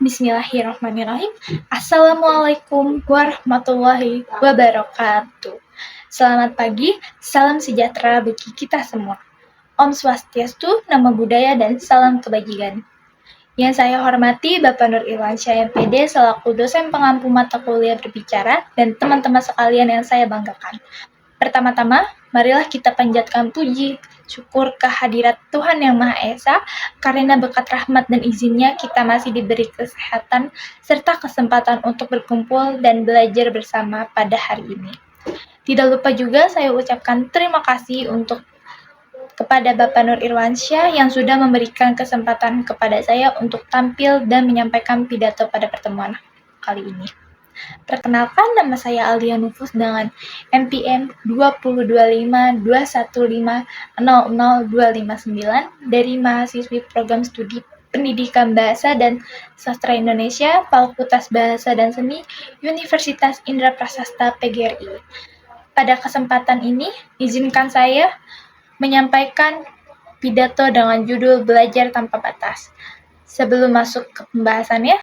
Bismillahirrahmanirrahim. Assalamualaikum warahmatullahi wabarakatuh. Selamat pagi, salam sejahtera bagi kita semua. Om Swastiastu, Namo Buddhaya, dan salam kebajikan. Yang saya hormati Bapak Nur Irwansyah MPD selaku dosen pengampu mata kuliah berbicara dan teman-teman sekalian yang saya banggakan. Pertama-tama, marilah kita panjatkan puji, syukur kehadirat Tuhan Yang Maha Esa, karena berkat rahmat dan izinnya kita masih diberi kesehatan serta kesempatan untuk berkumpul dan belajar bersama pada hari ini. Tidak lupa juga saya ucapkan terima kasih kepada Bapak Nur Irwansyah yang sudah memberikan kesempatan kepada saya untuk tampil dan menyampaikan pidato pada pertemuan kali ini. Perkenalkan, nama saya Alia Nufus dengan NPM 202521500259 dari mahasiswi program studi Pendidikan Bahasa dan Sastra Indonesia, Fakultas Bahasa dan Seni, Universitas Indra Prasasta PGRI. Pada kesempatan ini, izinkan saya menyampaikan pidato dengan judul Belajar Tanpa Batas. Sebelum masuk ke pembahasannya,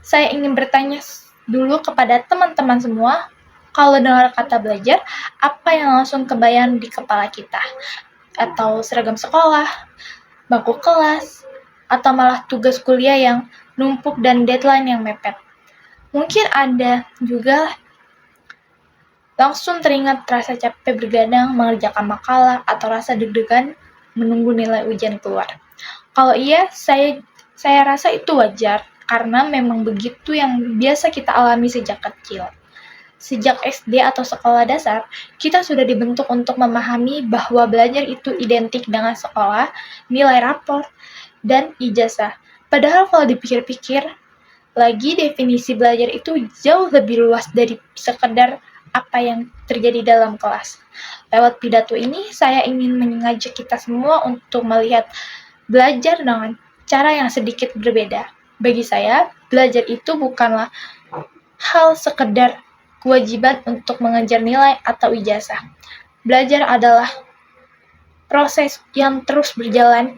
saya ingin bertanya dulu kepada teman-teman semua, kalau dengar kata belajar, apa yang langsung kebayang di kepala kita? Atau seragam sekolah, bangku kelas, atau malah tugas kuliah yang numpuk dan deadline yang mepet? Mungkin ada juga langsung teringat rasa capek bergadang mengerjakan makalah atau rasa deg-degan menunggu nilai ujian keluar. Kalau iya, saya rasa itu wajar, karena memang begitu yang biasa kita alami sejak kecil. Sejak SD atau sekolah dasar, kita sudah dibentuk untuk memahami bahwa belajar itu identik dengan sekolah, nilai rapor, dan ijazah. Padahal kalau dipikir-pikir lagi, definisi belajar itu jauh lebih luas dari sekedar apa yang terjadi dalam kelas. Lewat pidato ini, saya ingin mengajak kita semua untuk melihat belajar dengan cara yang sedikit berbeda. Bagi saya, belajar itu bukanlah hal sekedar kewajiban untuk mengejar nilai atau ijazah. Belajar adalah proses yang terus berjalan,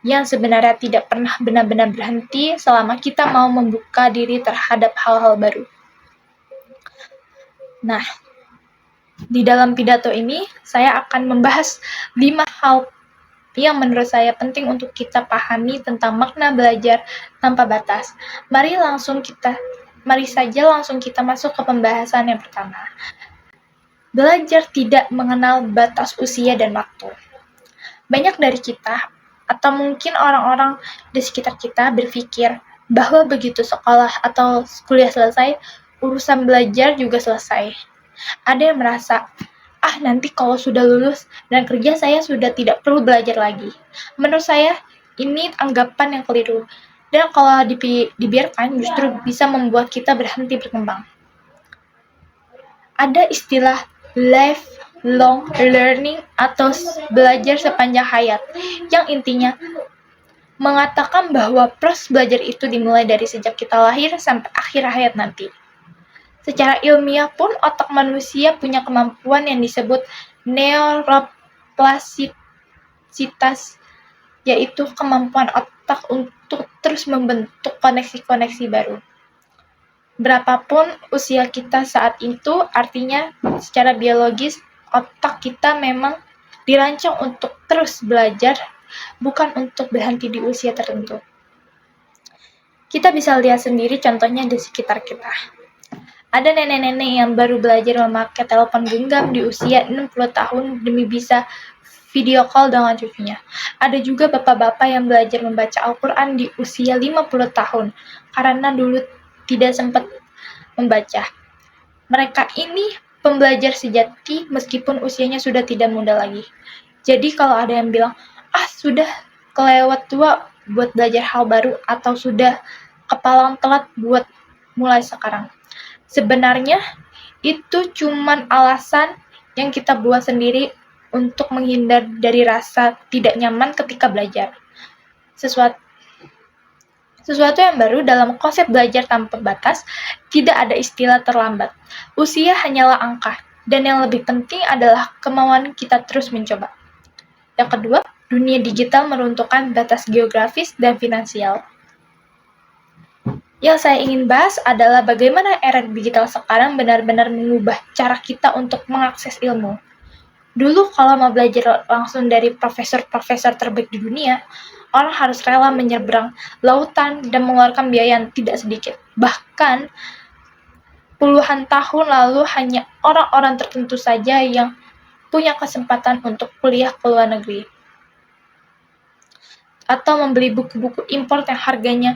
yang sebenarnya tidak pernah benar-benar berhenti selama kita mau membuka diri terhadap hal-hal baru. Nah, di dalam pidato ini, saya akan membahas 5 hal yang menurut saya penting untuk kita pahami tentang makna belajar tanpa batas. Mari saja langsung kita masuk ke pembahasan yang pertama. Belajar tidak mengenal batas usia dan waktu. Banyak dari kita, atau mungkin orang-orang di sekitar kita berpikir bahwa begitu sekolah atau kuliah selesai, urusan belajar juga selesai. Ada yang merasa, nanti kalau sudah lulus dan kerja saya sudah tidak perlu belajar lagi. Menurut saya, ini anggapan yang keliru. Dan kalau dibiarkan justru bisa membuat kita berhenti berkembang. Ada istilah lifelong learning atau belajar sepanjang hayat, yang intinya mengatakan bahwa proses belajar itu dimulai dari sejak kita lahir sampai akhir hayat nanti. Secara ilmiah pun, otak manusia punya kemampuan yang disebut neuroplastisitas, yaitu kemampuan otak untuk terus membentuk koneksi-koneksi baru. Berapapun usia kita saat itu, artinya secara biologis, otak kita memang dirancang untuk terus belajar, bukan untuk berhenti di usia tertentu. Kita bisa lihat sendiri contohnya di sekitar kita. Ada nenek-nenek yang baru belajar memakai telepon genggam di usia 60 tahun demi bisa video call dengan cucunya. Ada juga bapak-bapak yang belajar membaca Al-Quran di usia 50 tahun, karena dulu tidak sempat membaca. Mereka ini pembelajar sejati meskipun usianya sudah tidak muda lagi. Jadi kalau ada yang bilang, sudah kelewat tua buat belajar hal baru, atau sudah kepalang telat buat mulai sekarang, sebenarnya itu cuman alasan yang kita buat sendiri untuk menghindar dari rasa tidak nyaman ketika belajar. Sesuatu yang baru dalam konsep belajar tanpa batas, tidak ada istilah terlambat. Usia hanyalah angka, dan yang lebih penting adalah kemauan kita terus mencoba. Yang kedua, dunia digital meruntuhkan batas geografis dan finansial. Yang saya ingin bahas adalah bagaimana era digital sekarang benar-benar mengubah cara kita untuk mengakses ilmu. Dulu kalau mau belajar langsung dari profesor-profesor terbaik di dunia, orang harus rela menyeberang lautan dan mengeluarkan biaya yang tidak sedikit. Bahkan puluhan tahun lalu hanya orang-orang tertentu saja yang punya kesempatan untuk kuliah ke luar negeri atau membeli buku-buku impor yang harganya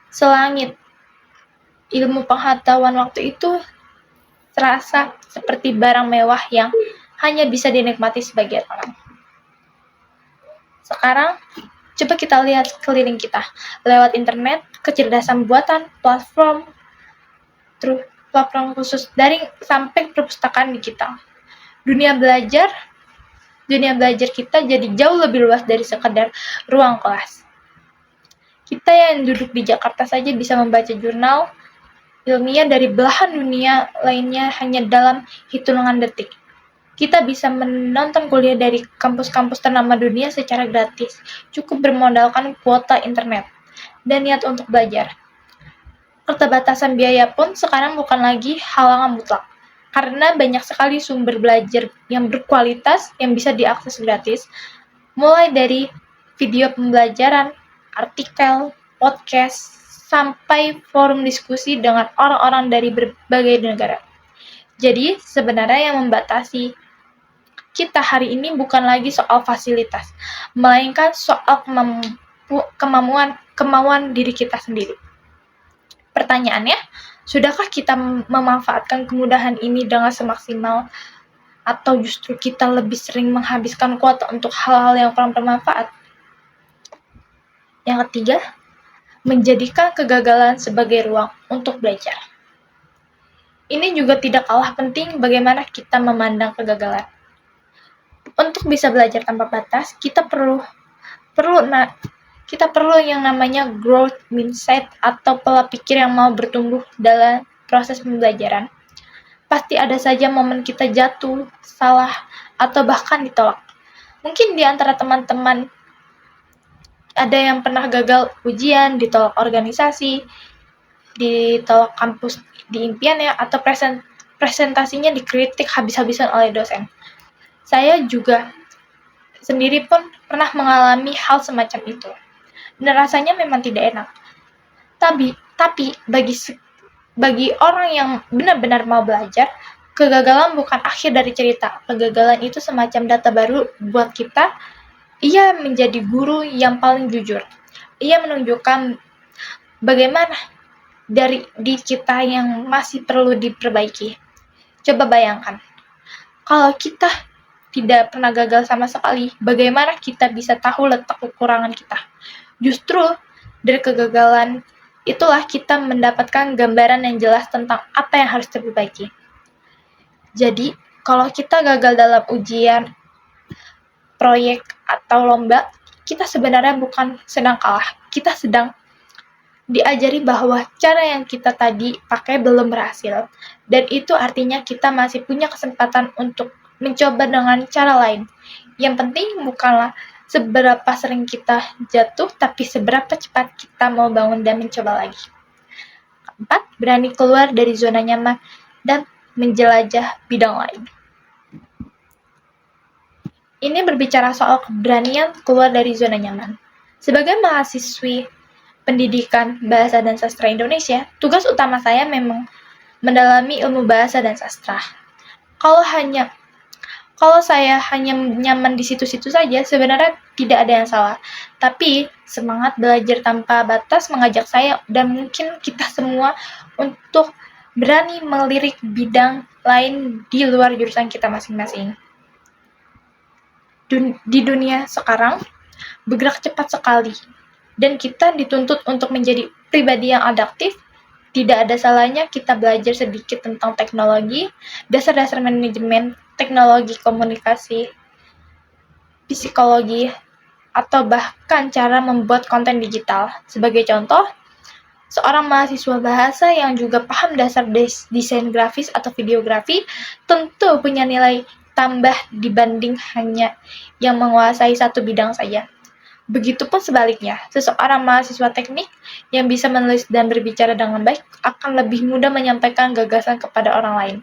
selangit. Ilmu pengetahuan waktu itu terasa seperti barang mewah yang hanya bisa dinikmati sebagian orang. Sekarang, coba kita lihat sekeliling kita. Lewat internet, kecerdasan buatan, platform khusus daring sampai perpustakaan digital. Dunia belajar kita jadi jauh lebih luas dari sekedar ruang kelas. Kita yang duduk di Jakarta saja bisa membaca jurnal ilmiah dari belahan dunia lainnya hanya dalam hitungan detik. Kita bisa menonton kuliah dari kampus-kampus ternama dunia secara gratis, cukup bermodalkan kuota internet dan niat untuk belajar. Keterbatasan biaya pun sekarang bukan lagi halangan mutlak, karena banyak sekali sumber belajar yang berkualitas yang bisa diakses gratis, mulai dari video pembelajaran, artikel, podcast, sampai forum diskusi dengan orang-orang dari berbagai negara. Jadi, sebenarnya yang membatasi kita hari ini bukan lagi soal fasilitas, melainkan soal kemauan diri kita sendiri. Pertanyaannya, sudahkah kita memanfaatkan kemudahan ini dengan semaksimal, atau justru kita lebih sering menghabiskan kuota untuk hal-hal yang kurang bermanfaat? Yang ketiga, menjadikan kegagalan sebagai ruang untuk belajar. Ini juga tidak kalah penting bagaimana kita memandang kegagalan. Untuk bisa belajar tanpa batas, kita perlu yang namanya growth mindset atau pola pikir yang mau bertumbuh dalam proses pembelajaran. Pasti ada saja momen kita jatuh, salah, atau bahkan ditolak. Mungkin di antara teman-teman ada yang pernah gagal ujian, ditolak organisasi, ditolak kampus di impiannya, atau presentasinya dikritik habis-habisan oleh dosen. Saya juga sendiri pun pernah mengalami hal semacam itu. Dan rasanya memang tidak enak. Tapi bagi orang yang benar-benar mau belajar, kegagalan bukan akhir dari cerita. Kegagalan itu semacam data baru buat kita. Ia menjadi guru yang paling jujur. Ia menunjukkan bagaimana dari di kita yang masih perlu diperbaiki. Coba bayangkan, kalau kita tidak pernah gagal sama sekali, bagaimana kita bisa tahu letak kekurangan kita? Justru dari kegagalan itulah kita mendapatkan gambaran yang jelas tentang apa yang harus diperbaiki. Jadi, kalau kita gagal dalam ujian, proyek, atau lomba, kita sebenarnya bukan sedang kalah. Kita sedang diajari bahwa cara yang kita tadi pakai belum berhasil. Dan itu artinya kita masih punya kesempatan untuk mencoba dengan cara lain. Yang penting bukanlah seberapa sering kita jatuh, tapi seberapa cepat kita mau bangun dan mencoba lagi. Keempat, berani keluar dari zona nyaman dan menjelajah bidang lain. Ini berbicara soal keberanian keluar dari zona nyaman. Sebagai mahasiswi pendidikan bahasa dan sastra Indonesia, tugas utama saya memang mendalami ilmu bahasa dan sastra. Kalau saya hanya nyaman di situ-situ saja, sebenarnya tidak ada yang salah. Tapi semangat belajar tanpa batas mengajak saya dan mungkin kita semua untuk berani melirik bidang lain di luar jurusan kita masing-masing. Di dunia sekarang bergerak cepat sekali, dan kita dituntut untuk menjadi pribadi yang adaptif. Tidak ada salahnya kita belajar sedikit tentang teknologi, dasar-dasar manajemen, teknologi komunikasi, psikologi, atau bahkan cara membuat konten digital. Sebagai contoh, seorang mahasiswa bahasa yang juga paham dasar desain grafis atau videografi tentu punya nilai tambah dibanding hanya yang menguasai satu bidang saja. Begitupun sebaliknya, seseorang mahasiswa teknik yang bisa menulis dan berbicara dengan baik akan lebih mudah menyampaikan gagasan kepada orang lain.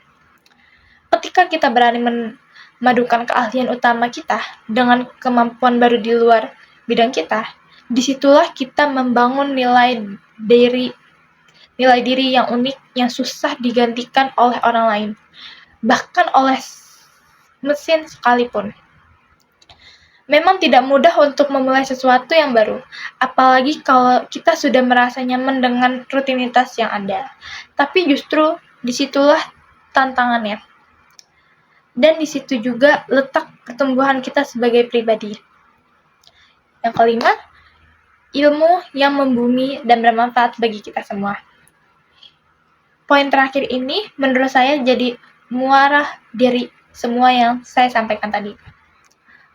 Ketika kita berani memadukan keahlian utama kita dengan kemampuan baru di luar bidang kita, disitulah kita membangun nilai diri yang unik yang susah digantikan oleh orang lain, bahkan oleh mesin sekalipun. Memang tidak mudah untuk memulai sesuatu yang baru, apalagi kalau kita sudah merasa nyaman dengan rutinitas yang ada. Tapi justru disitulah tantangannya. Dan disitu juga letak pertumbuhan kita sebagai pribadi. Yang kelima, ilmu yang membumi dan bermanfaat bagi kita semua. Poin terakhir ini menurut saya jadi muara dari semua yang saya sampaikan tadi.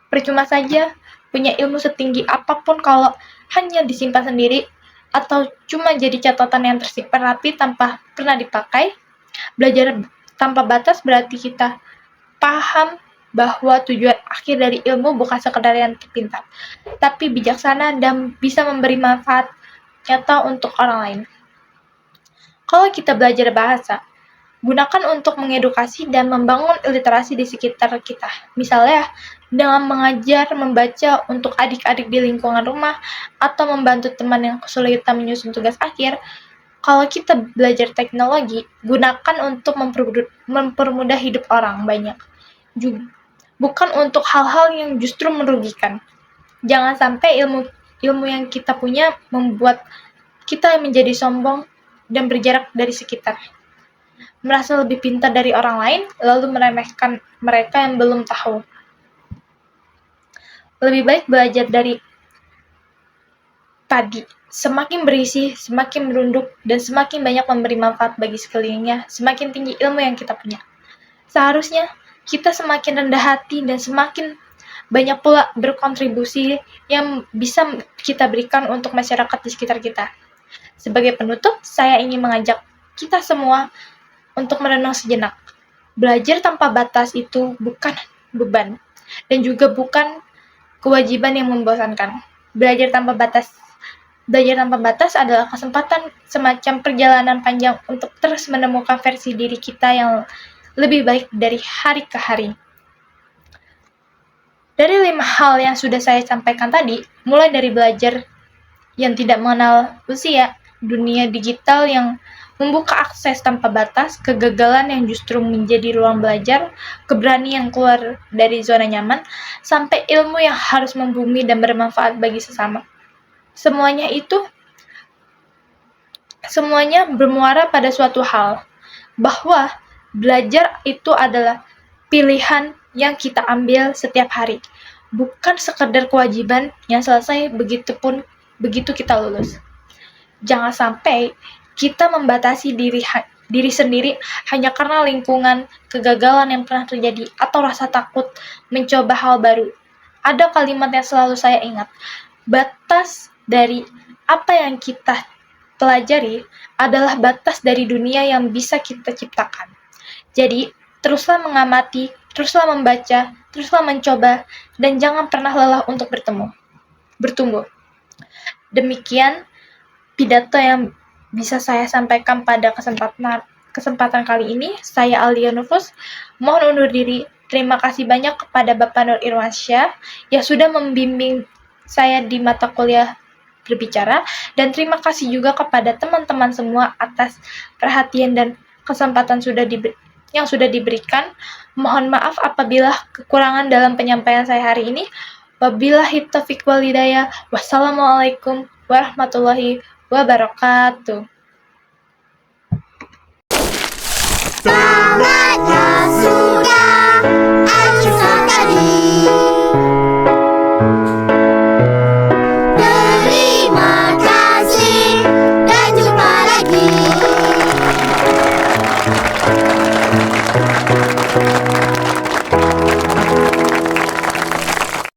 Percuma saja punya ilmu setinggi apapun kalau hanya disimpan sendiri atau cuma jadi catatan yang tersimpan rapi tanpa pernah dipakai. Belajar tanpa batas berarti kita paham bahwa tujuan akhir dari ilmu bukan sekedar yang terpintar, tapi bijaksana dan bisa memberi manfaat nyata untuk orang lain. Kalau kita belajar bahasa, gunakan untuk mengedukasi dan membangun literasi di sekitar kita. Misalnya, dengan mengajar membaca untuk adik-adik di lingkungan rumah atau membantu teman yang kesulitan menyusun tugas akhir. Kalau kita belajar teknologi, gunakan untuk mempermudah hidup orang banyak. Bukan untuk hal-hal yang justru merugikan. Jangan sampai ilmu yang kita punya membuat kita menjadi sombong dan berjarak dari sekitar. Merasa lebih pintar dari orang lain, lalu meremehkan mereka yang belum tahu. Lebih baik belajar dari tadi. Semakin berisi, semakin merunduk, dan semakin banyak memberi manfaat bagi sekelilingnya, semakin tinggi ilmu yang kita punya. Seharusnya kita semakin rendah hati dan semakin banyak pula berkontribusi yang bisa kita berikan untuk masyarakat di sekitar kita. Sebagai penutup, saya ingin mengajak kita semua untuk merenung sejenak. Belajar tanpa batas itu bukan beban dan juga bukan kewajiban yang membosankan. Belajar tanpa batas adalah kesempatan semacam perjalanan panjang untuk terus menemukan versi diri kita yang lebih baik dari hari ke hari. Dari 5 hal yang sudah saya sampaikan tadi, mulai dari belajar yang tidak mengenal usia, dunia digital yang membuka akses tanpa batas, kegagalan yang justru menjadi ruang belajar, keberanian keluar dari zona nyaman, sampai ilmu yang harus membumi dan bermanfaat bagi sesama. Semuanya bermuara pada suatu hal, bahwa belajar itu adalah pilihan yang kita ambil setiap hari, bukan sekedar kewajiban yang selesai begitu kita lulus. Jangan sampai kita membatasi diri sendiri hanya karena lingkungan, kegagalan yang pernah terjadi, atau rasa takut mencoba hal baru. Ada kalimat yang selalu saya ingat, batas dari apa yang kita pelajari adalah batas dari dunia yang bisa kita ciptakan. Jadi, teruslah mengamati, teruslah membaca, teruslah mencoba, dan jangan pernah lelah untuk bertumbuh. Demikian pidato yang bisa saya sampaikan pada kesempatan kali ini. Saya Alia Nufus, mohon undur diri. Terima kasih banyak kepada Bapak Nur Irwansyah yang sudah membimbing saya di mata kuliah berbicara, dan terima kasih juga kepada teman-teman semua atas perhatian dan kesempatan yang sudah diberikan. Mohon maaf apabila kekurangan dalam penyampaian saya hari ini. Wabillahi taufiq wal hidayah. Wassalamualaikum warahmatullahi wabarakatuh.